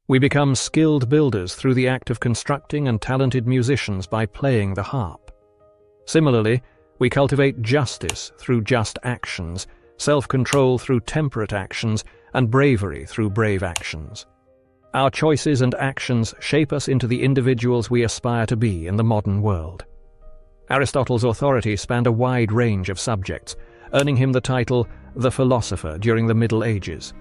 We become skilled builders through the act of constructing and talented musicians by playing the harp. Similarly, we cultivate justice through just actions, self-control through temperate actions, and bravery through brave actions. Our choices and actions shape us into the individuals we aspire to be in the modern world. Aristotle's authority spanned a wide range of subjects, earning him the title the philosopher during the Middle Ages.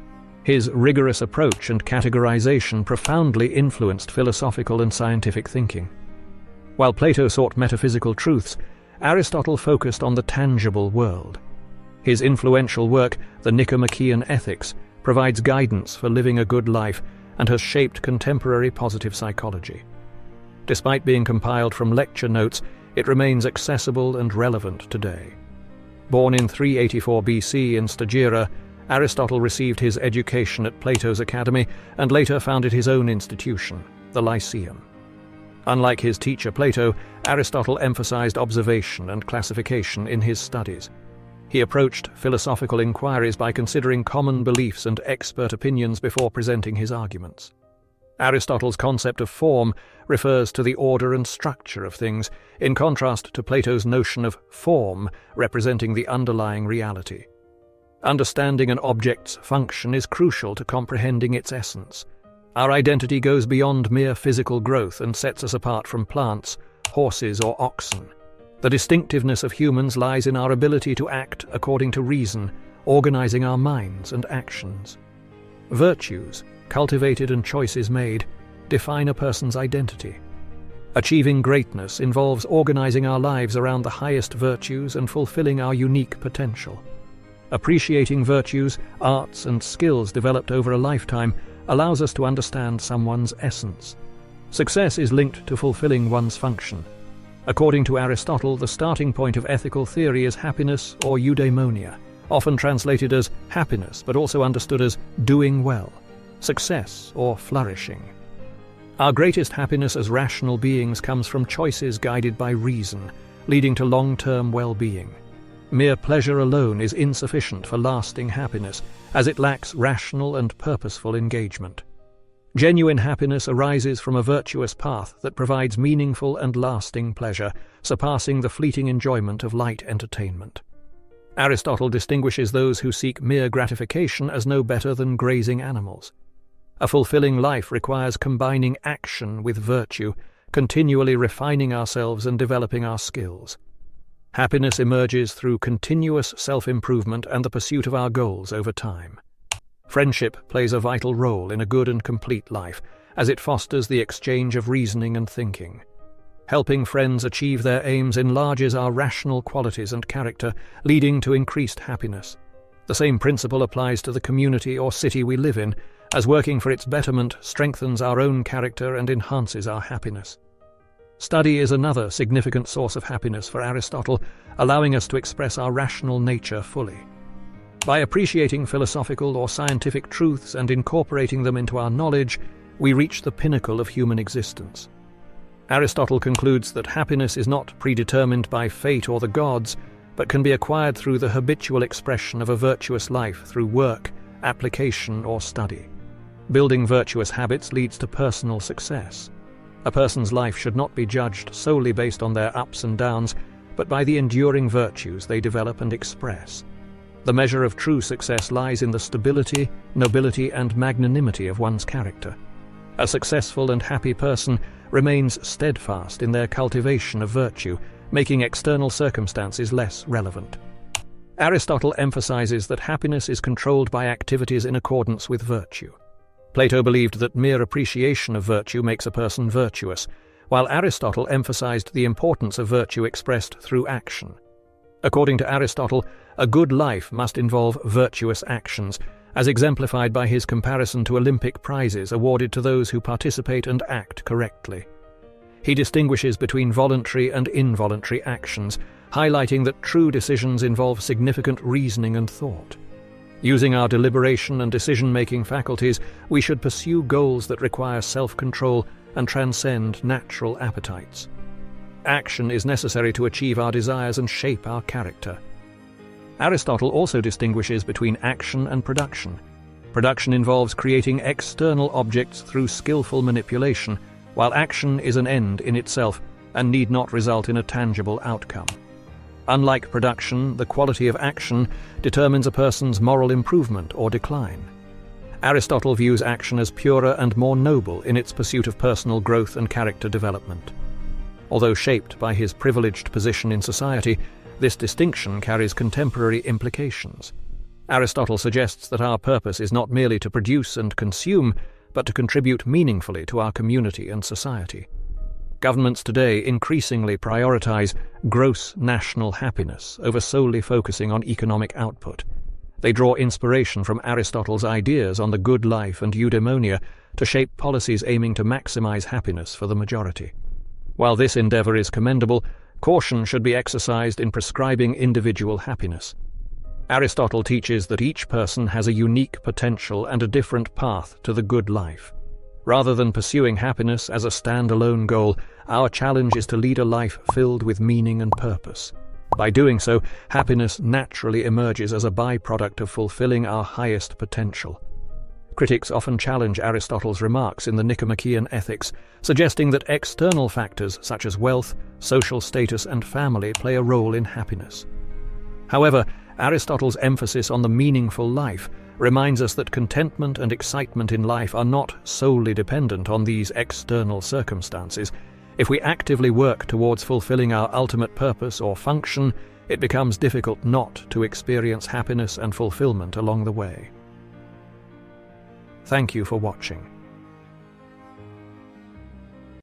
His rigorous approach and categorization profoundly influenced philosophical and scientific thinking. While Plato sought metaphysical truths, Aristotle focused on the tangible world. His influential work, the Nicomachean Ethics, provides guidance for living a good life and has shaped contemporary positive psychology. Despite being compiled from lecture notes, it remains accessible and relevant today. Born in 384 BC in Stagira, Aristotle received his education at Plato's academy and later founded his own institution, the Lyceum. Unlike his teacher Plato, Aristotle emphasized observation and classification in his studies. He approached philosophical inquiries by considering common beliefs and expert opinions before presenting his arguments. Aristotle's concept of form refers to the order and structure of things, in contrast to Plato's notion of form representing the underlying reality. Understanding an object's function is crucial to comprehending its essence. Our identity goes beyond mere physical growth and sets us apart from plants, horses, or oxen. The distinctiveness of humans lies in our ability to act according to reason, organizing our minds and actions. Virtues, cultivated and choices made, define a person's identity. Achieving greatness involves organizing our lives around the highest virtues and fulfilling our unique potential. Appreciating virtues, arts, and skills developed over a lifetime allows us to understand someone's essence. Success is linked to fulfilling one's function. According to Aristotle, the starting point of ethical theory is happiness or eudaimonia, often translated as happiness but also understood as doing well, success or flourishing. Our greatest happiness as rational beings comes from choices guided by reason, leading to long-term well-being. Mere pleasure alone is insufficient for lasting happiness, as it lacks rational and purposeful engagement. Genuine happiness arises from a virtuous path that provides meaningful and lasting pleasure, surpassing the fleeting enjoyment of light entertainment. Aristotle distinguishes those who seek mere gratification as no better than grazing animals. A fulfilling life requires combining action with virtue, continually refining ourselves and developing our skills. Happiness emerges through continuous self-improvement and the pursuit of our goals over time. Friendship plays a vital role in a good and complete life, as it fosters the exchange of reasoning and thinking. Helping friends achieve their aims enlarges our rational qualities and character, leading to increased happiness. The same principle applies to the community or city we live in, as working for its betterment strengthens our own character and enhances our happiness. Study is another significant source of happiness for Aristotle, allowing us to express our rational nature fully. By appreciating philosophical or scientific truths and incorporating them into our knowledge, we reach the pinnacle of human existence. Aristotle concludes that happiness is not predetermined by fate or the gods, but can be acquired through the habitual expression of a virtuous life through work, application, or study. Building virtuous habits leads to personal success. A person's life should not be judged solely based on their ups and downs, but by the enduring virtues they develop and express. The measure of true success lies in the stability, nobility, and magnanimity of one's character. A successful and happy person remains steadfast in their cultivation of virtue, making external circumstances less relevant. Aristotle emphasizes that happiness is controlled by activities in accordance with virtue. Plato believed that mere appreciation of virtue makes a person virtuous, while Aristotle emphasized the importance of virtue expressed through action. According to Aristotle, a good life must involve virtuous actions, as exemplified by his comparison to Olympic prizes awarded to those who participate and act correctly. He distinguishes between voluntary and involuntary actions, highlighting that true decisions involve significant reasoning and thought. Using our deliberation and decision-making faculties, we should pursue goals that require self-control and transcend natural appetites. Action is necessary to achieve our desires and shape our character. Aristotle also distinguishes between action and production. Production involves creating external objects through skillful manipulation, while action is an end in itself and need not result in a tangible outcome. Unlike production, the quality of action determines a person's moral improvement or decline. Aristotle views action as purer and more noble in its pursuit of personal growth and character development. Although shaped by his privileged position in society, this distinction carries contemporary implications. Aristotle suggests that our purpose is not merely to produce and consume, but to contribute meaningfully to our community and society. Governments today increasingly prioritize gross national happiness over solely focusing on economic output. They draw inspiration from Aristotle's ideas on the good life and eudaimonia to shape policies aiming to maximize happiness for the majority. While this endeavor is commendable, caution should be exercised in prescribing individual happiness. Aristotle teaches that each person has a unique potential and a different path to the good life. Rather than pursuing happiness as a standalone goal, our challenge is to lead a life filled with meaning and purpose. By doing so, happiness naturally emerges as a byproduct of fulfilling our highest potential. Critics often challenge Aristotle's remarks in the Nicomachean Ethics, suggesting that external factors such as wealth, social status, and family play a role in happiness. However, Aristotle's emphasis on the meaningful life reminds us that contentment and excitement in life are not solely dependent on these external circumstances. If we actively work towards fulfilling our ultimate purpose or function, it becomes difficult not to experience happiness and fulfillment along the way. Thank you for watching.